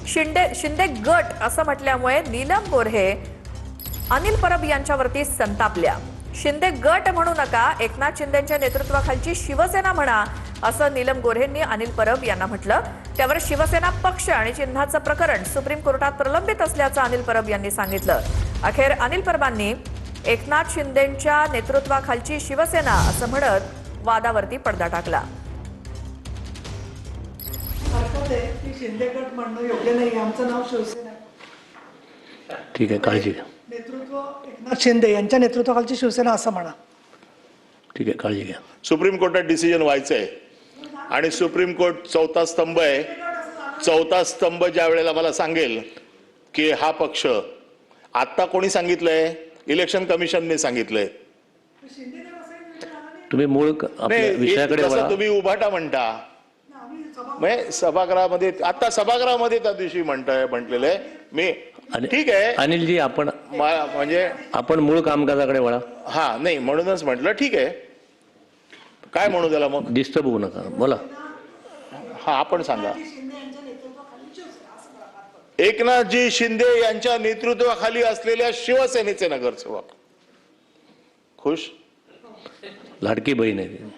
शिंदे गट असं म्हटल्यामुळे नीलम गोऱ्हे अनिल परब यांच्यावरती संतापल्या। शिंदे गट म्हणू नका, एकनाथ शिंदेच्या नेतृत्वाखालची शिवसेना म्हणा, असं नीलम गोऱ्हेंनी अनिल परब यांना म्हटलं। त्यावर शिवसेना पक्ष आणि चिन्हाचं प्रकरण सुप्रीम कोर्टात प्रलंबित असल्याचं अनिल परब यांनी सांगितलं। अखेर अनिल परबांनी एकनाथ शिंदेच्या नेतृत्वाखालची शिवसेना असं म्हणत वादावरती पडदा टाकला। शिंदे गट म्हणणं योग्य नाही, आमचं नाव शिवसेना आहे। ठीक आहे, काळजी घ्या। नेतृत्व एकनाथ शिंदे यांच्या नेतृत्वाखालची शिवसेना असं म्हणा। ठीक आहे, काळजी घ्या। सुप्रीम कोर्टात डिसिजन व्हायचंय आणि सुप्रीम कोर्ट चौथा स्तंभ आहे। चौथा स्तंभ ज्या वेळेला मला सांगेल की हा पक्ष, आता कोणी सांगितलंय? इलेक्शन कमिशनने सांगितलंय। तुम्ही मूळ आपल्या विषयाकडे वळा। तुम्ही उभाटा म्हणता, म्हणजे सभागृहामध्ये, आता सभागृहामध्ये त्या दिवशी म्हटलेलं आहे मी। ठीक आहे अनिलजी, आपण म्हणजे आपण मूळ कामकाजाकडे वळा। हा, नाही म्हणूनच म्हटलं ठीक आहे, काय म्हणू त्याला मग? डिस्टर्ब होऊ नका, बोला। हा, आपण सांगा। एकनाथजी शिंदे यांच्या नेतृत्वाखाली असलेल्या शिवसेनेचे नगरसेवक खुश? लाडकी बहीण आहे ती।